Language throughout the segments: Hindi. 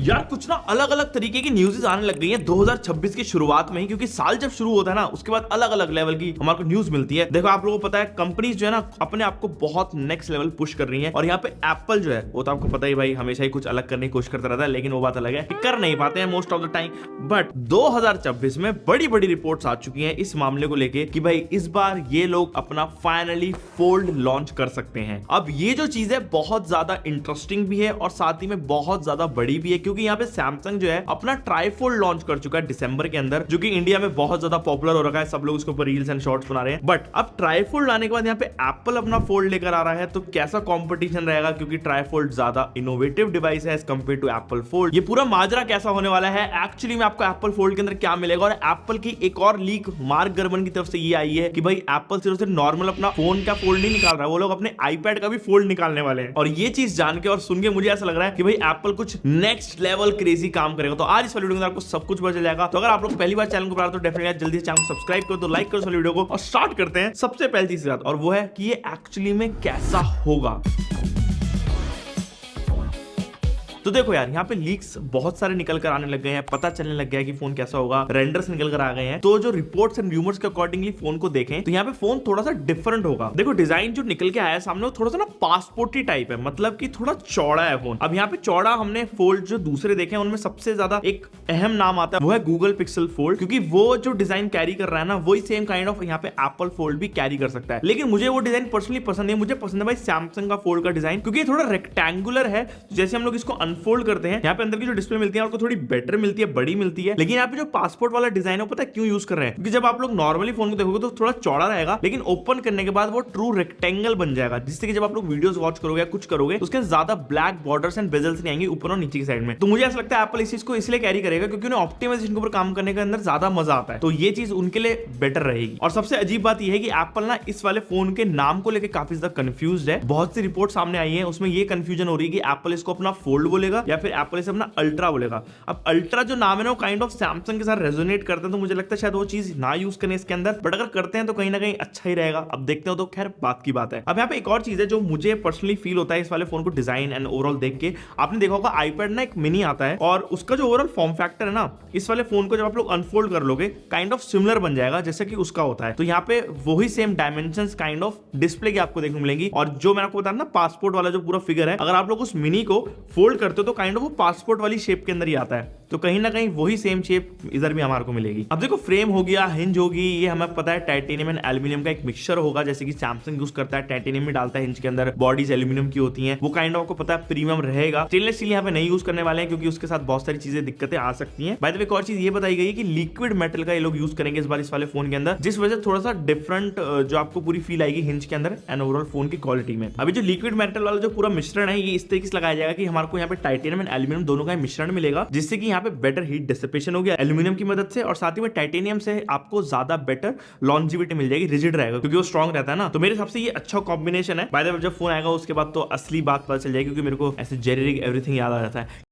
यार कुछ ना अलग अलग तरीके की न्यूज़ आने लग गई हैं 2026 की शुरुआत में ही, क्योंकि साल जब शुरू होता है ना उसके बाद अलग अलग लेवल की हमारे को न्यूज़ मिलती है। देखो आप लोगों को पता है कंपनीज जो है ना अपने आप को बहुत नेक्स्ट लेवल पुश कर रही हैं, और यहाँ पे एप्पल जो है वो तो आपको पता ही भाई हमेशा ही कुछ अलग करने की कोशिश करता रहता है, लेकिन वो बात अलग है कि कर नहीं पाते हैं most of the time. But 2026 में बड़ी बड़ी रिपोर्ट्स आ चुकी हैं इस मामले को लेके कि भाई इस बार ये लोग अपना फाइनली फोल्ड लॉन्च कर सकते हैं। अब ये जो चीज है बहुत ज्यादा इंटरेस्टिंग भी है और साथ ही में बहुत ज्यादा बड़ी भी है, क्योंकि यहाँ पे सैमसंग जो है अपना ट्राईफोल्ड लॉन्च कर चुका है दिसंबर के अंदर, जो कि इंडिया में बहुत ज्यादा पॉपुलर हो रखा है। सब लोग उसके ऊपर रील्स एंड शॉर्ट्स बना रहे हैं। बट अब ट्राईफोल्ड लाने के बाद यहाँ पे एप्पल अपना फोल्ड लेकर आ रहा है, तो कैसा कंपटीशन रहेगा, क्योंकि ट्राईफोल्ड ज्यादा इनोवेटिव डिवाइस है as compare to Apple Fold. ये पूरा माजरा कैसा होने वाला है, एक्चुअली में आपको एप्पल फोल्ड के अंदर क्या मिलेगा। और एप्पल की एक और लीक मार्क गर्बन की तरफ से ये आई है कि भाई एप्पल सिर्फ नॉर्मल अपना फोन का फोल्ड नहीं निकाल रहा है, वो लोग अपने आईपैड का भी फोल्ड निकालने वाले हैं। और ये चीज जान के और सुन के मुझे ऐसा लग रहा है कि भाई एप्पल कुछ नेक्स्ट लेवल क्रेजी काम करेगा। तो आज इस वाली वीडियो में आपको सब कुछ पता चल जाएगा। तो अगर आप लोग पहली बार चैनल को बना तो डेफिनेटली जल्दी से चैनल को सब्सक्राइब करो, तो लाइक करो इस वीडियो को और स्टार्ट करते हैं सबसे पहली चीज और वो है कि ये एक्चुअली में कैसा होगा। तो देखो यार यहाँ पे लीक्स बहुत सारे निकल कर आने लग गए हैं, पता चलने लग गया है कि फोन कैसा होगा, रेंडर्स निकल कर आ गए हैं। तो जो रिपोर्ट्स एंड रूमर्स के अकॉर्डिंगली फोन को देखें तो यहाँ पे फोन थोड़ा सा डिफरेंट होगा। देखो डिजाइन जो निकल के आया है सामने वो थोड़ा सा ना पासपोर्टी टाइप है, मतलब कि थोड़ा चौड़ा है फोन। अब यहाँ पे चौड़ा हमने फोल्ड जो दूसरे देखे हैं उनमें सबसे ज्यादा एक अहम नाम आता है वो है गूगल पिक्सल फोल्ड, क्योंकि वो जो डिजाइन कैरी कर रहा है ना वही सेम काइंड ऑफ यहाँ पे एप्पल फोल्ड भी कैरी कर सकता है। लेकिन मुझे वो डिजाइन पर्सनली पसंद है, मुझे पसंद है भाई सैमसंग का फोल्ड का डिजाइन, क्योंकि थोड़ा रेक्टेंगुलर है। जैसे हम लोग इसको अनफोल्ड करते हैं पे अंदर की जो डिस्प्ले मिलती है आपको थोड़ी बेटर मिलती है, बड़ी मिलती है। लेकिन यहाँ पे जो पासपोर्ट वाला डिजाइन है पता है क्यों यूज कर रहे हैं, क्योंकि जब आप लोग नॉर्मली फोन को देखोगे तो थोड़ा चौड़ा रहेगा, लेकिन ओपन करने के बाद वो ट्रू रेक्टेंगल बन जाएगा, जिससे कि जब आप लोग वीडियोस वॉच करोगे या कुछ करोगे तो उसके ज्यादा ब्लैक बॉर्डर्स एंड बेजल्स नहीं आएंगे ऊपर और नीचे की साइड में। तो मुझे ऐसा लगता है एप्पल इस चीज को इसलिए कैरी करेगा क्योंकि उन्हें ऑप्टिमाइजेशन के ऊपर काम करने के अंदर ज्यादा मजा आता है, तो ये चीज उनके लिए बेटर रहेगी। और सबसे अजीब बात यह है कि एप्पल ना इस वाले फोन के नाम को लेकर काफी ज्यादा कंफ्यूज्ड है। बहुत सी रिपोर्ट सामने आई है, उसमें ये कंफ्यूजन हो रही है कि एप्पल इसको अपना फोल्ड बोलेगा या फिर एप्पल इसे अपना अल्ट्रा बोलेगा। अब अल्ट्रा जो नाम है ना वो काइंड ऑफ सैमसंग के साथ रेजोनेट करते हैं, तो मुझे लगता है शायद वो चीज ना यूज करें इसके अंदर, बट अगर करते हैं तो कहीं ना कहीं अच्छा ही रहेगा। अब देखते हो तो खैर बात की बात है। अब यहाँ पे एक और चीज है जो मुझे पर्सनली फील होता है इस वाले फोन को डिजाइन एंड ओवरऑल देख के। आपने देखा होगा आईपैड ना एक मिनी आता है और उसका जो ओवरऑल फॉर्म फैक्टर है ना इस वाले फोन को जब आप लोग अनफोल्ड कर लोगे काइंड ऑफ सिमिलर बन जाएगा जैसे कि उसका होता है। तो यहाँ पे वही same dimensions kind of display की आपको देखने को मिलेंगी। और जो मैंने आपको बताया ना पासपोर्ट वाला जो पूरा फिगर है, अगर आप लोग उस मिनी को फोल्ड करते हो तो काइंड ऑफ वो पासपोर्ट वाली शेप के अंदर ही आता है, तो कहीं ना कहीं वही सेम शेप इधर भी हमारे को मिलेगी। अब देखो फ्रेम हो गया, हिंज होगी, ये हमें पता है टाइटेनियम एंड एल्यूमिनियम का एक मिक्सचर होगा, जैसे कि सैमसंग यूज करता है, टाइटेनियम में डालता है हिंज के अंदर, बॉडीज एल्यूमिनियम की होती हैं, वो काइंड ऑफ आपको पता है प्रीमियम रहेगा। स्टेनलेस स्टील यहाँ पे नहीं यूज करने वाले हैं क्योंकि उसके साथ बहुत सारी चीजें दिक्कतें आ सकती हैं। बाय द वे एक और चीज ये बताई गई है कि लिक्विड मेटल का ये लोग यूज करेंगे इस बार इस वाले फोन के अंदर, जिस वजह से थोड़ा सा डिफरेंट जो आपको पूरी फील आएगी हिंज के अंदर एंड ओवरऑल फोन की क्वालिटी में। अभी जो लिक्विड मेटल वाला जो पूरा मिश्रण है ये इस तरीके से लगाया जाएगा कि हमारे को यहाँ पे टाइटेनियम एंड एल्यूमिनियम दोनों का मिश्रण मिलेगा, जिससे कि यहाँ पे बेटर हीट डिसिपेशन हो गया एल्यूमिनियम की मदद से, और साथ ही में टाइटेनियम से आपको ज्यादा बेटर लॉन्जिविटी मिल जाएगी, रिजिड रहेगा क्योंकि वो स्ट्रॉन्ग रहता है ना। तो मेरे हिसाब से ये अच्छा कॉम्बिनेशन है। बाय द वे जब फोन आएगा उसके बाद तो असली बात पता चल जाएगी, क्योंकि मेरे को ऐसे जेनेरिक एवरीथिंग याद आ जाता है।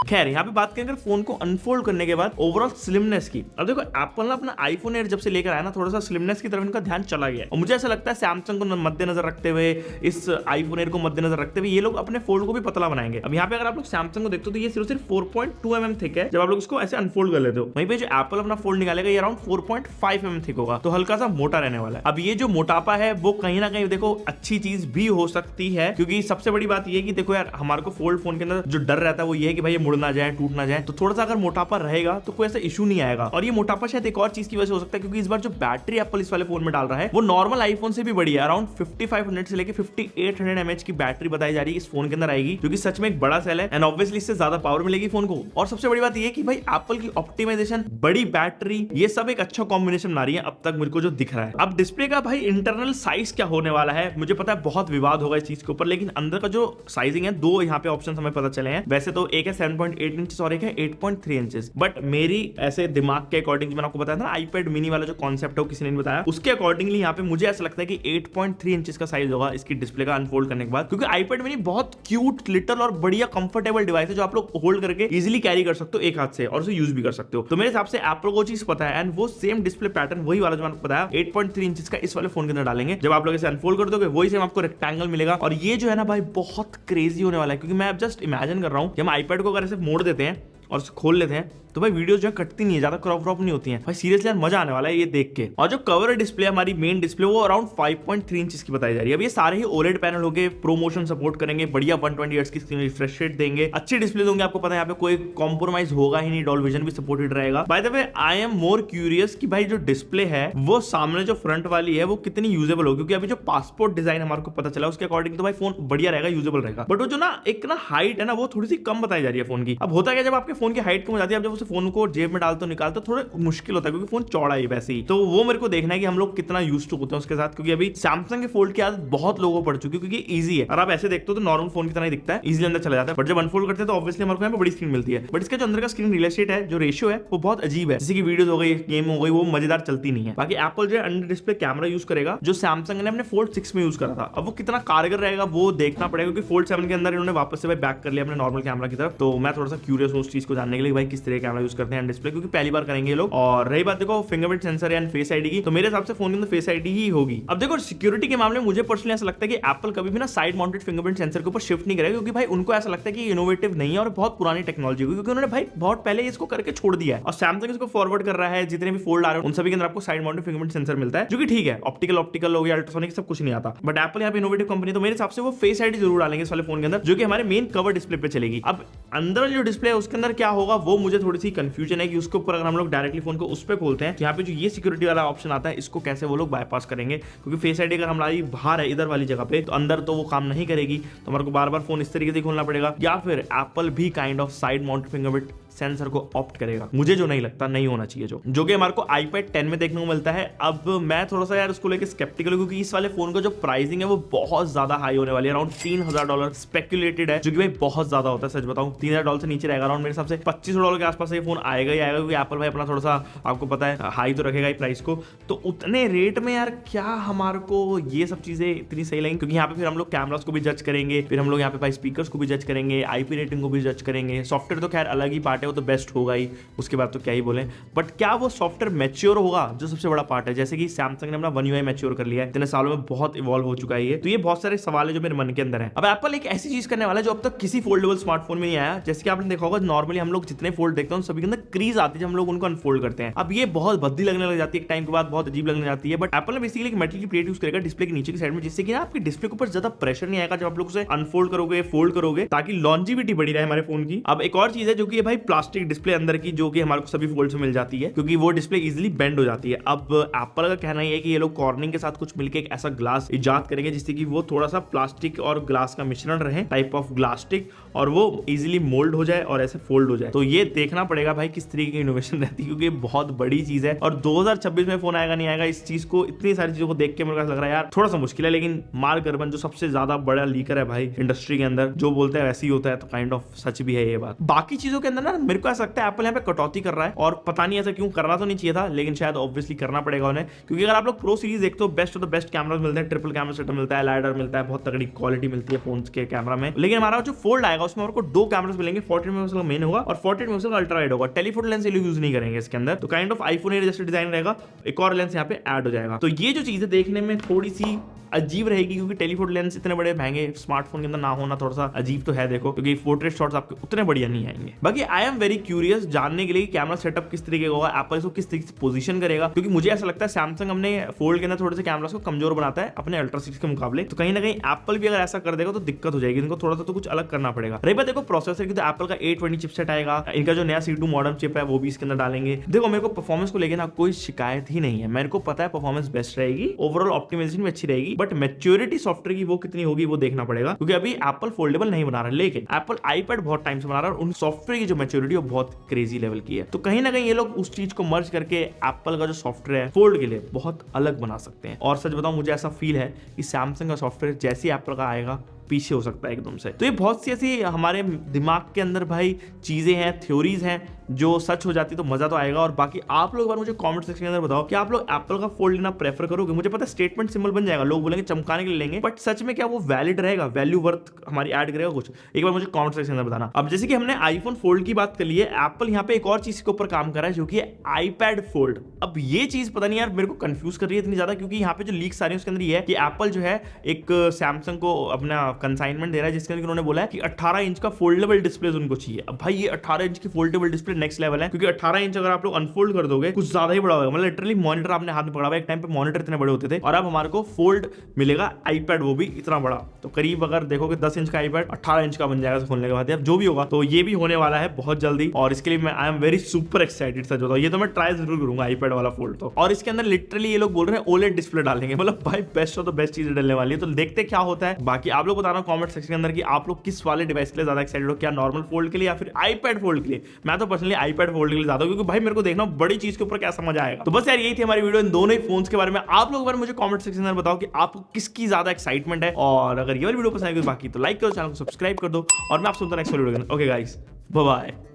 खैर यहाँ पे बात करें फोन को अनफोल्ड करने के बाद ओवरऑल स्लिमनेस की। अब देखो एप्पल ना अपना आईफोन एयर जब से लेकर आया ना थोड़ा सा स्लिमनेस की तरफ इनका ध्यान चला गया है, और मुझे ऐसा लगता है सैमसंग को मद्देनजर रखते हुए, इस आईफोन एयर को मद्देनजर रखते हुए ये लोग अपने फोल्ड को भी पतला बनाएंगे। अब यहाँ पे अगर आप लोग सैमसंग को देखते हो तो ये सिर्फ 4.2 mm थिक है जब आप लोग इसको ऐसे अनफोल्ड कर लेते हो। वहीं पे जो एप्पल अपना फोल्ड निकालेगा ये अराउंड 4.5 mm थिक होगा, तो हल्का सा मोटा रहने वाला है। अब ये जो मोटापा है वो कहीं ना कहीं देखो अच्छी चीज भी हो सकती है, क्योंकि सबसे बड़ी बात ये है कि देखो यार हमारे को फोल्ड फोन के अंदर जो डर रहता है वो ये है कि भाई ये मुड़ ना जाए, टूट ना जाए, तो थोड़ा सा अगर मोटापा रहेगा तो कोई ऐसा इशू नहीं आएगा। और ये मोटापा शायद एक और चीज की वजह से हो सकता है, क्योंकि इस बार जो बैटरी एप्पल इस वाले फोन में डाल रहा है वो नॉर्मल आईफोन से भी बड़ी है, अराउंड 5500 से लेके 5800 mAh की बैटरी बताई जा रही है इस फोन के अंदर आएगी, जो कि सच में एक बड़ा सेल है एंड ऑब्वियसली इससे ज्यादा पावर मिलेगी फोन को। और सबसे बड़ी बात ये कि भाई एप्पल की ऑप्टिमाइजेशन, बड़ी बैटरी, ये सब एक अच्छा कॉम्बिनेशन बना रही है अब तक मुझको जो दिख रहा है। अब डिस्प्ले का भाई इंटरनल साइज क्या होने वाला है मुझे पता है बहुत विवाद होगा इस चीज के ऊपर, लेकिन अंदर का जो साइजिंग है दो यहाँ पे ऑप्शन हमें पता चले हैं। वैसे तो एक है 7.8 इंच और एक है 8.3 इंचेस। बट मेरी ऐसे दिमाग के अकॉर्डिंग, मैंने आपको बताया था ना आईपैड मिनी वाला जो कॉन्सेप्ट है वो किसी ने बताया, उसके अकॉर्डिंगली यहाँ पे मुझे ऐसा लगता है कि 8.3 इंचेस का साइज होगा इसकी डिस्प्ले का अनफोल्ड करने के बाद, क्योंकि आईपैड मिनी बहुत क्यूट, लिटिल और बढ़िया कंफर्टेबल डिवाइस है जो आप लोग होल्ड करके इजीली कैरी कर सकते हो एक हाथ से और उसे यूज भी कर सकते हो। तो मेरे हिसाब से एप्पल को चीज पता है एंड वो सेम डिस्प्ले पैटर्न वही वाला जो मैंने बताया 8.3 इंचेस का इस वाले फोन के अंदर डालेंगे। जब आप लोग इसे अनफोल्ड कर दोगे वही सेम आपको रेक्टेंगल मिलेगा और ये जो है ना भाई बहुत क्रेजी होने वाला है, क्योंकि मैं अब जस्ट इमेजिन कर रहा हूं कि हम आईपैड को अगर ऐसे मोड़ देते हैं और खोल लेते हैं तो भाई वीडियो जो है कटती नहीं है, ज्यादा क्रॉप नहीं होती है भाई। सीरियसली यार मजा आने वाला है ये देख के। और जो कवर डिस्प्ले हमारी मेन डिस्प्ले वो अराउंड 5.3 इंचेस की बताई जा रही है। अब ये सारे ही ओलेड पैनल होंगे, प्रोमोशन सपोर्ट करेंगे, बढ़िया 120 हर्ट्ज की स्क्रीन रिफ्रेश रेट देंगे, अच्छे डिस्प्ले होंगे। आपको पता है यहाँ पे कोई कॉम्प्रोमाइज होगा ही नहीं, डॉल्बी विजन भी सपोर्टेड रहेगा। By the way I am more curious कि भाई जो डिस्प्ले है वो सामने जो फ्रंट वाली है वो कितनी यूजेबल होगी, क्योंकि अभी जो पासपोर्ट डिजाइन हमारे को पता चला उसके अकॉर्डिंग तो भाई फोन बढ़िया रहेगा, यूजेबल रहेगा। बट वो जो ना एक ना हाइट है ना वो थोड़ी सी कम बताई जा रही है फोन की। अब होता क्या, जब आपके फोन की हाइट कम हो जाती है, जब उस फोन को जेब में डालते निकालते थोड़ा मुश्किल होता है क्योंकि फोन चौड़ा है वैसे ही। तो वो मेरे को देखना है कि हम लोग कितना यूज्ड टू होते हैं उसके साथ, क्योंकि अभी सैमसंग के फोल्ड की आदत बहुत लोगों को पड़ चुकी है क्योंकि इजी है और आप ऐसे देखते हो तो नॉर्मल फोन की तरह ही दिखता है, इजीली अंदर चला जाता है। बट जब अनफोल्ड करते हैं तो ऑब्वियसली हमारे को यहाँ पे बड़ी स्क्रीन मिलती है। बट इसका जो अंदर का स्क्रीन रियल एस्टेट है, जो रेशियो है वो बहुत अजीब है। जैसे कि वीडियोस हो गई, गेम हो गई, वो मजेदार चलती नहीं है। बाकी एप्पल जो है अंडर डिस्प्ले कैमरा यूज करेगा जो सैमसंग ने अपने फोल्ड 6 में यूज करा था। अब वो कितना कारगर रहेगा वो देखना पड़ेगा, क्योंकि फोल्ड 7 के अंदर इन्होंने वापस से भाई बैक कर लिया अपने नॉर्मल कैमरा की तरफ। तो मैं थोड़ा सा क्यूरियस हूँ उस चीज को जानने के लिए भाई किस तरह कैमरा यूज करते हैं डिस्प्ले, क्योंकि पहली बार करेंगे लोग। और रही बात देखो fingerprint sensor and face ID की, तो मेरे हिसाब से फोन के अंदर फेस आईडी ही होगी। अब देखो सिक्योरिटी के मामले में मुझे पर्सनली ऐसा लगता है कि एप्पल कभी भी ना साइड माउंटेड फिंगरप्रिंट सेंसर के ऊपर शिफ्ट नहीं करेगा, क्योंकि भाई उनको ऐसा लगता है कि इनोवेटिव नहीं है और बहुत पुरानी टेक्नोलॉजी होगी, क्योंकि उन्होंने भाई बहुत पहले इसको करके छोड़ दिया है। और सैमसंग इसको फॉरवर्ड कर रहा है, जितने भी फोल्ड आ रहे हैं उन सभी के अंदर आपको साइड माउंटेड फिंगरप्रिंट सेंसर मिलता है, जो कि ठीक है, ऑप्टिकल हो गया, अल्ट्रासोनिक सब कुछ नहीं आता। बट एप्पल यहाँ पे इनोवेटिव कंपनी, तो मेरे हिसाब से वो फेस आईडी जरूर डालेंगे इस वाले फोन के अंदर, जो कि हमारे मेन कवर डिस्प्ले पे चलेगी। अब अंदर जो डिस्प्ले है उसके अंदर क्या होगा वो मुझे थोड़ी सी कंफ्यूजन है कि उसके ऊपर अगर हम लोग डायरेक्टली फोन को उस पर खोलते हैं तो यहाँ पे जो ये सिक्योरिटी वाला ऑप्शन आता है इसको कैसे वो लोग बाईपास करेंगे, क्योंकि फेस आईडी अगर हमारी बाहर है इधर वाली जगह पे तो अंदर तो वो काम नहीं करेगी, तो हमारे को बार बार फोन इस तरीके से खोलना पड़ेगा। या फिर एप्पल भी kind of side mounted fingerprint sensor को ऑप्ट करेगा, मुझे जो नहीं लगता नहीं होना चाहिए, जो कि हमारे को iPad 10 में देखने को मिलता है। अब मैं थोड़ा सा यार उसको लेके स्केप्टिकल हूं, क्योंकि इस वाले फोन का जो प्राइसिंग है वो बहुत ज्यादा हाई होने वाली है, अराउंड $3000 स्पेक्युलेटेड है, जो कि भाई बहुत ज्यादा होता है। सच बताऊं $3000 से नीचे रहेगा, अराउंड मेरे हिसाब से $2500 के आसपास ये फोन आएगा ही आएगा, क्योंकि एप्पल भाई अपना थोड़ा सा आपको पता है हाई तो रखेगा ही प्राइस को। तो उतने रेट में यार क्या हमारे को ये सब चीजें इतनी सही लगेंगी, क्योंकि यहाँ पे फिर हम लोग कैमरास को भी जज करेंगे, फिर हम लोग यहाँ पे भाई स्पीकर्स को भी जज करेंगे, IP रेटिंग को भी जज करेंगे। सॉफ्टवेयर तो खैर अलग ही पार्ट है, वो तो बेस्ट होगा, उसके बाद तो क्या ही बोले। बट क्या वो सॉफ्टवेयर मैच्योर होगा, जो सबसे बड़ा पार्ट है। जैसे कि सैमसंग ने अपना One UI मैच्योर कर लिया है, इतने सालों में बहुत इवॉल्व हो चुका है ये। तो ये बहुत सारे सवाल है जो मेरे मन के अंदर है। अब एप्पल एक ऐसी चीज करने वाला है जो अब तक किसी फोल्डेबल स्मार्टफोन में नहीं आया। जैसे कि आपने देखा होगा नॉर्मली हम लोग जितने फोल्ड देखते हैं सभी के अंदर क्रीज आती है जब हम लोग उनको अनफोल्ड करते हैं। अब ये बहुत भद्दी लगने लग जाती है, एक टाइम के बाद बहुत अजीब लगने जाती है। बट एप्पल ने बेसिकली एक मेटल की प्लेट यूज करेगा डिस्प्ले के नीचे की साइड में, जिससे कि आपके डिस्प्ले के ऊपर ज्यादा प्रेशर नहीं आएगा जब आप लोग उसे अनफोल्ड करोगे, फोल्ड करोगे, ताकि लॉन्जिविटी बढ़ी रहे हमारे फोन की। अब एक और चीज है जो कि भाई प्लास्टिक डिस्प्ले अंदर की, जो कि हमारे को सभी फोल्ड्स में मिल जाती है, क्योंकि वो डिस्प्ले इजीली बेंड हो जाती है। अब एप्पल का कहना है कि ये लोग कॉर्निंग के साथ कुछ मिलकर एक ऐसा ग्लास इजाद करेंगे जिससे कि वो थोड़ा सा प्लास्टिक और ग्लास का मिश्रण रहे, टाइप ऑफ ग्लास्टिक, और वो इजीली मोल्ड हो जाए और ऐसे फोल्ड हो जाए। तो ये देखना पड़ेगा भाई किस तरीके की इनोवेशन रहती है, क्योंकि बहुत बड़ी चीज है। और 2026 में फोन आएगा नहीं आएगा, इस चीज को, इतनी सारी चीजों को देख के मेरे को लग रहा है यार थोड़ा सा मुश्किल है। लेकिन मार्क गर्बन जो सबसे ज्यादा बड़ा लीकर है भाई इंडस्ट्री के अंदर, जो बोलते हैं वैसे ही होता है, तो काइंड ऑफ सच भी है ये बात। बाकी चीजों के अंदर ना मेरे को ऐसा लगता है एप्पल यहाँ पे कटौती कर रहा है, और पता नहीं ऐसा क्यों, करना तो नहीं चाहिए था लेकिन शायद ऑब्वियसली करना पड़ेगा उन्हें, क्योंकि अगर आप लोग प्रो सीरीज देखते हो best of the best cameras मिलते हैं, ट्रिपल कैमरा सेटअप मिलता है, लाइडर मिलता है, बहुत तगड़ी क्वालिटी मिलती है फोन्स के कैमरा में। लेकिन हमारा जो फोल्ड आएगा उसमें हमारे को 2 कैमरास मिलेंगे, 40 मेगापिक्सल का मेन होगा और 40 मेगापिक्सल का अल्ट्रा वाइड होगा। टेलीफोटो लेंस यूज नहीं करेंगे इसके अंदर, तो काइंड ऑफ आईफोन जैसे डिजाइन रहेगा, एक और लेंस यहाँ पे ऐड हो जाएगा। तो ये जो चीजें देखने में थोड़ी सी अजीब रहेगी, क्योंकि टेलीफोटो लेंस इतने बड़े महंगे स्मार्टफोन के अंदर ना होना थोड़ा सा अजीब तो है देखो, क्योंकि पोर्ट्रेट शॉट्स आपके उतने बढ़िया नहीं आएंगे। बाकी आई एम वेरी क्यूरियस जानने के लिए कैमरा सेटअप किस तरीके का होगा, एप्पल इसको किस तरीके से पोजीशन करेगा, क्योंकि मुझे ऐसा लगता है सैमसंग अपने फोल्ड के अंदर थोड़े से कैमरास को कमजोर बनाता है अपने अल्ट्रा 6 के मुकाबले, तो कहीं ना कहीं एप्पल भी अगर ऐसा कर देगा तो दिक्कत हो जाएगी, इनको थोड़ा सा तो कुछ अलग करना पड़ेगा। रही बात देखो प्रोसेसर की, तो एप्पल का A20 चिपसेट आएगा, इनका जो नया C2 मॉडर्न चिप है वो भी इसके अंदर डालेंगे। देखो मेरे को परफॉर्मेंस को लेकर ना कोई शिकायत ही नहीं है, मेरे को पता है परफॉर्मेंस बेस्ट रहेगी, ओवरऑल ऑप्टिमाइजेशन भी अच्छी रहेगी, बट मैच्योरिटी सॉफ्टवेयर की वो कितनी होगी वो देखना पड़ेगा, क्योंकि अभी एप्पल फोल्डेबल नहीं बना रहा है, लेकिन एप्पल आईपैड बहुत टाइम से बना रहा है और उन सॉफ्टवेयर की जो मैच्योरिटी है बहुत क्रेजी लेवल की है। तो कहीं ना कहीं ये लोग उस चीज को मर्ज करके एप्पल का जो सॉफ्टवेयर है फोल्ड के लिए बहुत अलग बना सकते हैं। और सच बताऊं मुझे ऐसा फील है कि सैमसंग का सॉफ्टवेयर जैसे एप्पल का आएगा पीछे हो सकता है एकदम से। तो ये बहुत सी ऐसी हमारे दिमाग के अंदर भाई चीजें हैं, थ्योरीज हैं, जो सच हो जाती तो मजा तो आएगा। और बाकी आप लोग मुझे कमेंट सेक्शन के अंदर बताओ कि आप लोग एप्पल का फोल्ड लेना प्रेफर करोगे। मुझे पता है स्टेटमेंट सिंबल बन जाएगा, लोग बोलेंगे चमकाने के लिए लेंगे, बट सच में क्या वो वैलिड रहेगा, वैल्यू वर्थ हमारी ऐड करेगा कुछ? एक बार मुझे कमेंट सेक्शन में बताना। अब जैसे कि हमने आईफोन फोल्ड की बात कर ली है, एप्पल यहाँ पे एक और चीज के ऊपर काम कर रहा है जो कि आईपैड फोल्ड। अब ये चीज पता नहीं यार मेरे को कंफ्यूज कर रही है इतनी ज्यादा, क्योंकि यहाँ पे जो लीक्स आ रही है उसके अंदर ये है कि एप्पल जो है एक सैमसंग को अपना कंसाइनमेंट दे रहा है जिसके अंदर उन्होंने बोला है कि 18 इंच का फोल्डेबल डिस्प्ले उनको चाहिए। अब भाई ये 18 इंच की फोल्डेबल डिस्प्ले नेक्स्ट लेवल है, क्योंकि 18 इंच अगर आप लोग अनफोल्ड कर दोगे कुछ ज्यादा ही बड़ा होगा। मतलब लिटरली मॉनिटर आपने हाथ में पकड़ा हुआ, एक टाइम पे मॉनिटर इतने बड़े होते थे और अब हमारे को फोल्ड मिलेगा आईपैड, वो भी इतना बड़ा। तो करीब अगर देखोगे 10 इंच का आईपैड 18 इंच का बन जाएगा खोलने के बाद। अब जो भी होगा तो ये भी होने वाला है बहुत जल्दी, और इसके लिए मैं I am very super excited सच बताऊं। ये तो मैं ट्राई जरूर करूंगा आईपैड वाला फोल्ड तो। और इसके अंदर लिटरली ये लोग बोल रहे हैं ओलेड डिस्प्ले डालेंगे, मतलब भाई बेस्ट हो तो बेस्ट चीजें डालने वाली है। तो देखते क्या होता है। बाकी आप लोग बताना कमेंट सेक्शन के अंदर कि आप लोग किस वाले डिवाइस के लिए ज्यादा एक्साइटेड हो, क्या नॉर्मल फोल्ड के लिए या फिर आईपैड फोल्ड के लिए। मैं तो पर्सनली आईपैड फोल्ड के लिए ज्यादा, क्योंकि भाई मेरे को देखना बड़ी चीज के ऊपर क्या समझ आएगा। तो बस यार यही थी हमारी वीडियो इन दोनों ही फोन्स के बारे में। आप लोग मुझे कमेंट सेक्शन में बताओ कि आपको किसकी ज्यादा एक्साइटमेंट है, और अगर ये वाली वीडियो पसंद आई तो बाकी तो लाइक करो, चैनल को सब्सक्राइब कर दो, और मैं आपसे next video. Okay guys, bye bye.